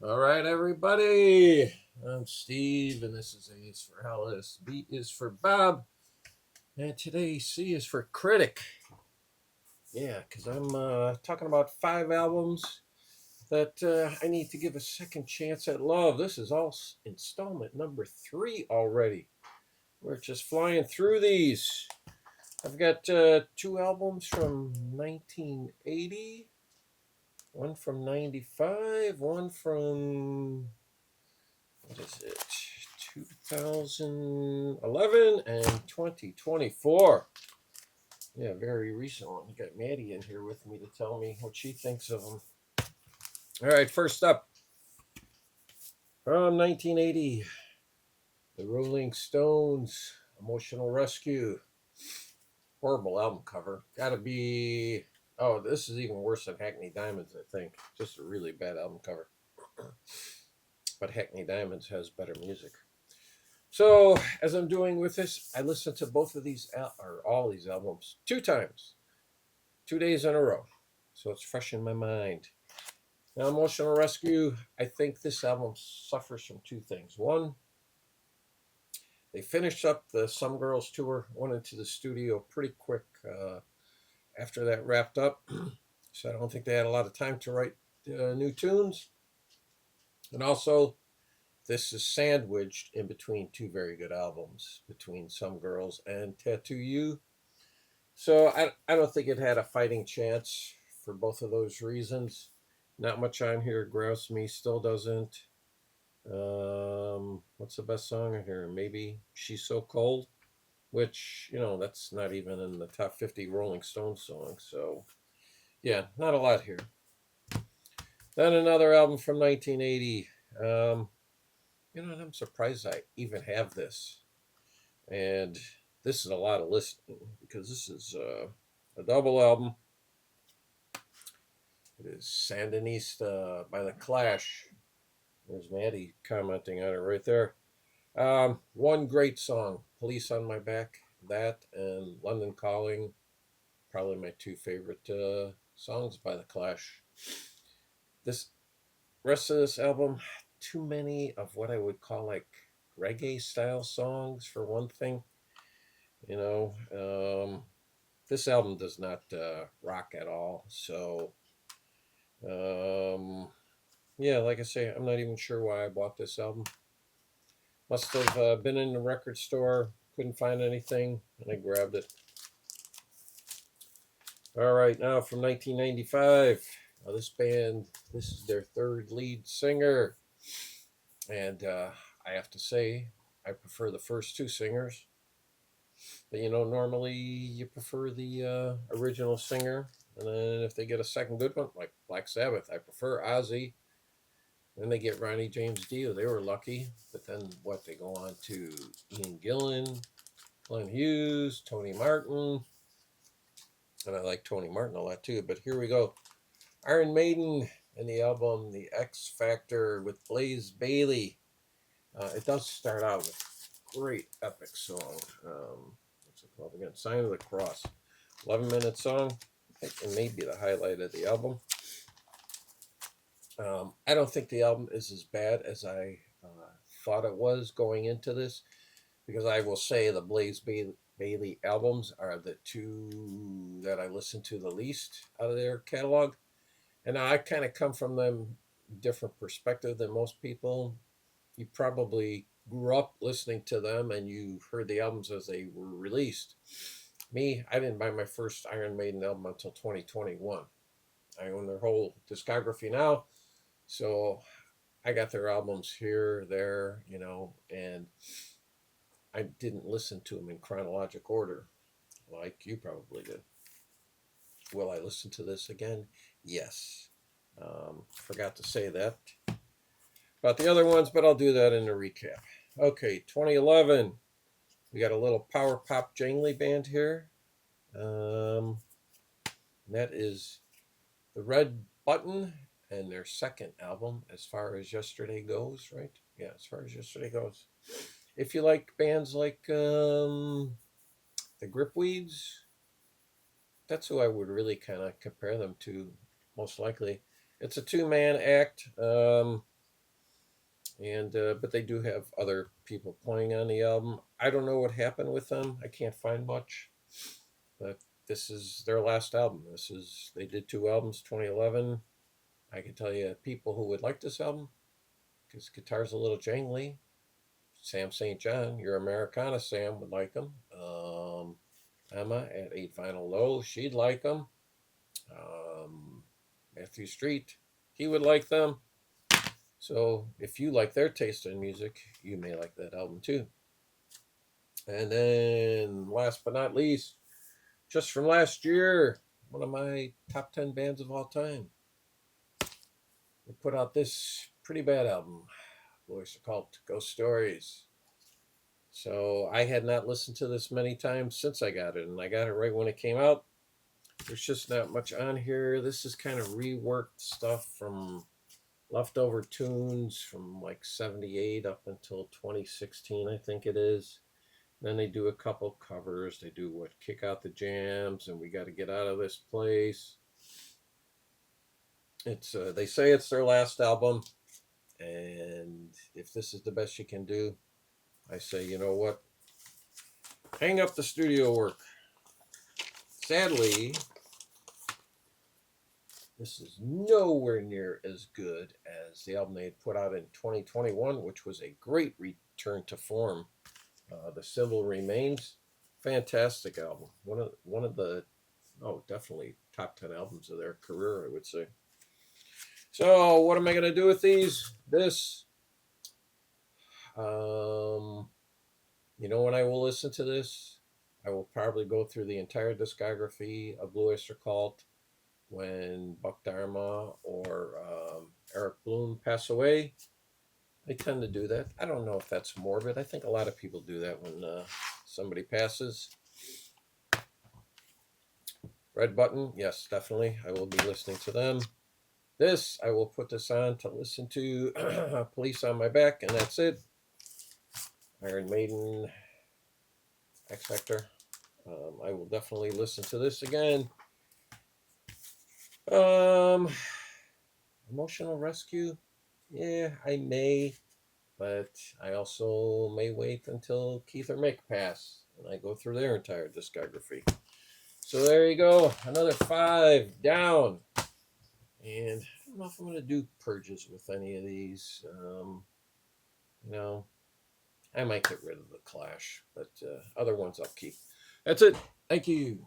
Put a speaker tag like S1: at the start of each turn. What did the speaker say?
S1: All right, everybody. I'm Steve, and this is A is for Alice, B is for Bob, and today C is for Critic. Yeah, because I'm talking about 5 albums that I need to give a second chance at love. This is all installment number 3 already. We're just flying through these. I've got 2 albums from 1980, one from 95, one from what is it? 2011 and 2024. Yeah, very recent one. You got Maddie in here with me to tell me what she thinks of them. All right, first up from 1980, the Rolling Stones, Emotional Rescue. Horrible album cover. Gotta be. Oh, this is even worse than Hackney Diamonds, I think. Just a really bad album cover. But Hackney Diamonds has better music. So, as I'm doing with this, I listened to both of these, or all these albums, 2 times, 2 days in a row. So it's fresh in my mind. Now, Emotional Rescue, I think this album suffers from 2 things. One, they finished up the Some Girls tour, went into the studio pretty quick after that wrapped up. So I don't think they had a lot of time to write new tunes. And also, this is sandwiched in between 2 very good albums, between Some Girls and Tattoo You. So I don't think it had a fighting chance for both of those reasons. Not much on here grouse me, still doesn't. What's the best song on here? Maybe She's So Cold, which, that's not even in the top 50 Rolling Stones songs. So, yeah, not a lot here. Then another album from 1980. And I'm surprised I even have this. And this is a lot of listening because this is a double album. It is Sandinista by The Clash. There's Maddie commenting on it right there. One great song, Police on My Back, that and London Calling, probably my 2 favorite songs by The Clash. This rest of this album, too many of what I would call like reggae style songs for one thing. This album does not rock at all. So, yeah, like I say, I'm not even sure why I bought this album. Must have been in the record store, couldn't find anything, and I grabbed it. All right, now from 1995. Now this band, this is their 3rd lead singer. And I have to say, I prefer the first 2 singers. But normally you prefer the original singer. And then if they get a second good one, like Black Sabbath, I prefer Ozzy. Then they get Ronnie James Dio. They were lucky. But then they go on to Ian Gillan, Glenn Hughes, Tony Martin. And I like Tony Martin a lot too. But here we go. Iron Maiden and the album The X Factor with Blaze Bayley. It does start out with a great epic song. What's it called again? Sign of the Cross. 11-minute song. It may be the highlight of the album. I don't think the album is as bad as I thought it was going into this, because I will say the Blaze Bayley albums are the 2 that I listen to the least out of their catalog. And I kind of come from them different perspective than most people. You probably grew up listening to them and you heard the albums as they were released. Me, I didn't buy my first Iron Maiden album until 2021. I own their whole discography now. So I got their albums here, there, and I didn't listen to them in chronological order like you probably did. Will I listen to this again? Yes. Forgot to say that about the other ones, but I'll do that in the recap. Okay, 2011. We got a little power pop jangly band here. That is the Red Button and their second album, As Far As Yesterday Goes, right? Yeah, As Far As Yesterday Goes. If you like bands like the Gripweeds, that's who I would really kind of compare them to, most likely. It's a 2-man act. and but they do have other people playing on the album. I don't know what happened with them. I can't find much, but this is their last album. They did two albums, 2011. I can tell you people who would like this album because guitar's a little jangly. Sam St. John, your Americana Sam would like them. Emma at 8 Vinyl Low, she'd like them. Matthew Street, he would like them. So if you like their taste in music, you may like that album too. And then last but not least, just from last year, one of my top 10 bands of all time. They put out this pretty bad album, Blue Oyster Cult, Ghost Stories. So I had not listened to this many times since I got it, and I got it right when it came out. There's just not much on here. This is kind of reworked stuff from leftover tunes from like 78 up until 2016, I think it is. Then they do a couple covers. They do what, Kick Out the Jams, and We Got to Get Out of This Place. It's they say it's their last album, and if this is the best you can do, I say, you know what? Hang up the studio work. Sadly, this is nowhere near as good as the album they had put out in 2021, which was a great return to form. The Symbol Remains, fantastic album. One of the definitely top 10 albums of their career, I would say. So what am I going to do with these? When I will listen to this, I will probably go through the entire discography of Blue Oyster Cult when Buck Dharma or Eric Bloom pass away. I tend to do that. I don't know if that's morbid. I think a lot of people do that when somebody passes. Red Button, yes, definitely. I will be listening to them. I will put this on to listen to Police on My Back, and that's it. Iron Maiden, X Factor. I will definitely listen to this again. Emotional Rescue, yeah, I may, but I also may wait until Keith or Mick pass and I go through their entire discography. So there you go, another 5 down. And I don't know if I'm going to do purges with any of these. I might get rid of the Clash, but other ones I'll keep. That's it. Thank you.